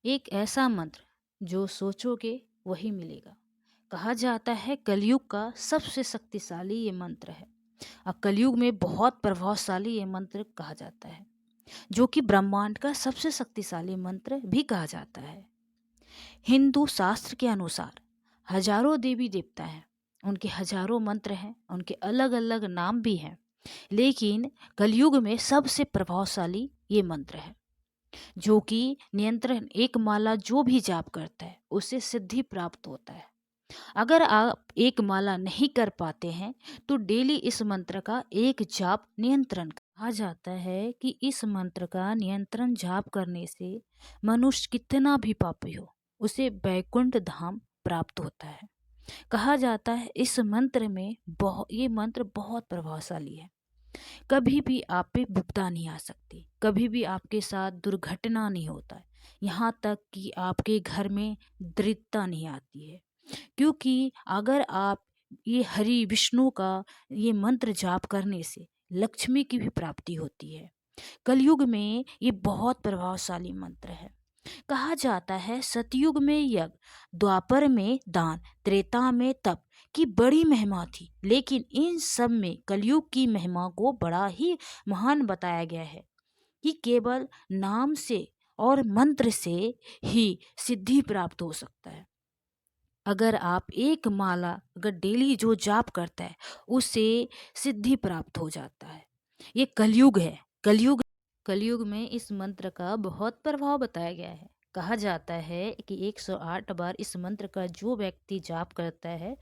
एक ऐसा मंत्र जो सोचोगे वही मिलेगा। कहा जाता है कलयुग का सबसे शक्तिशाली ये मंत्र है। और कलयुग में बहुत प्रभावशाली ये मंत्र कहा जाता है, जो कि ब्रह्मांड का सबसे शक्तिशाली मंत्र भी कहा जाता है। हिंदू शास्त्र के अनुसार हजारों देवी देवता हैं, उनके हजारों मंत्र हैं, उनके अलग अलग नाम भी हैं। लेकिन कलयुग में सबसे प्रभावशाली ये मंत्र है, जो कि नियंत्रण एक माला जो भी जाप करता है उसे सिद्धि प्राप्त होता है। अगर आप एक माला नहीं कर पाते हैं तो डेली इस मंत्र का एक जाप नियंत्रण कहा जाता है कि इस मंत्र का नियंत्रण जाप करने से मनुष्य कितना भी पापी हो उसे बैकुंठ धाम प्राप्त होता है। कहा जाता है इस मंत्र में ये मंत्र बहुत प्रभावशाली है। कभी भी आप पे विपदा नहीं आ सकती, कभी भी आपके साथ दुर्घटना नहीं होता है, यहाँ तक कि आपके घर में दरिद्रता नहीं आती है। क्योंकि अगर आप ये हरि विष्णु का ये मंत्र जाप करने से लक्ष्मी की भी प्राप्ति होती है। कलयुग में ये बहुत प्रभावशाली मंत्र है। कहा जाता है सतयुग में यज्ञ, द्वापर में दान, त्रेता में तप की बड़ी महिमा थी, लेकिन इन सब में कलयुग की महिमा को बड़ा ही महान बताया गया है कि केवल नाम से और मंत्र से ही सिद्धि प्राप्त हो सकता है। अगर आप एक माला अगर डेली जो जाप करता है उससे सिद्धि प्राप्त हो जाता है। ये कलयुग है। कलयुग में इस मंत्र का बहुत प्रभाव बताया गया है। कहा जाता है कि 108 बार इस मंत्र का जो व्यक्ति जाप करता है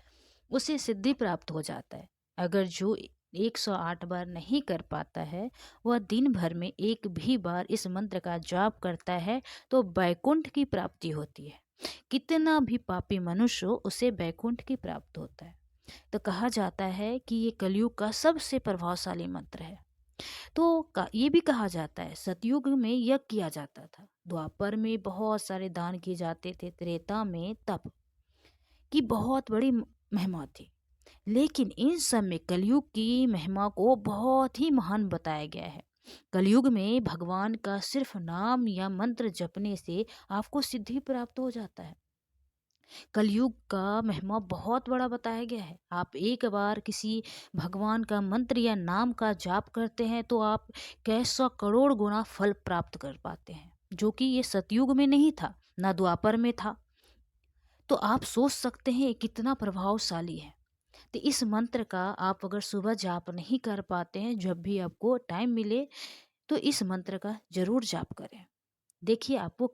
उसे सिद्धि प्राप्त हो जाता है। अगर जो 108 बार नहीं कर पाता है, वह दिन भर में एक भी बार इस मंत्र का जाप करता है तो बैकुंठ की प्राप्ति होती है। कितना भी पापी मनुष्य हो उसे बैकुंठ की प्राप्त होता है। तो कहा जाता है कि ये कलयुग का सबसे प्रभावशाली मंत्र है। तो ये भी कहा जाता है सतयुग में यज्ञ किया जाता था, द्वापर में बहुत सारे दान किए जाते थे, त्रेता में तप की बहुत बड़ी महिमा थी। लेकिन इन सब में कलयुग की महिमा को बहुत ही महान बताया गया है। कलयुग में भगवान का सिर्फ नाम या मंत्र जपने से आपको सिद्धि प्राप्त हो जाता है। कलयुग का महिमा बहुत बड़ा बताया गया है। आप एक बार किसी भगवान का मंत्र या नाम का जाप करते हैं तो आप कैसा करोड़ गुना फल प्राप्त कर पाते हैं, जो कि ये सतयुग में नहीं था, ना द्वापर में था। तो आप सोच सकते हैं ये कितना प्रभावशाली है। तो इस मंत्र का आप अगर सुबह जाप नहीं कर पाते हैं, जब भी आपको टाइम मिले तो इस मंत्र का जरूर जाप करें। देखिए आपको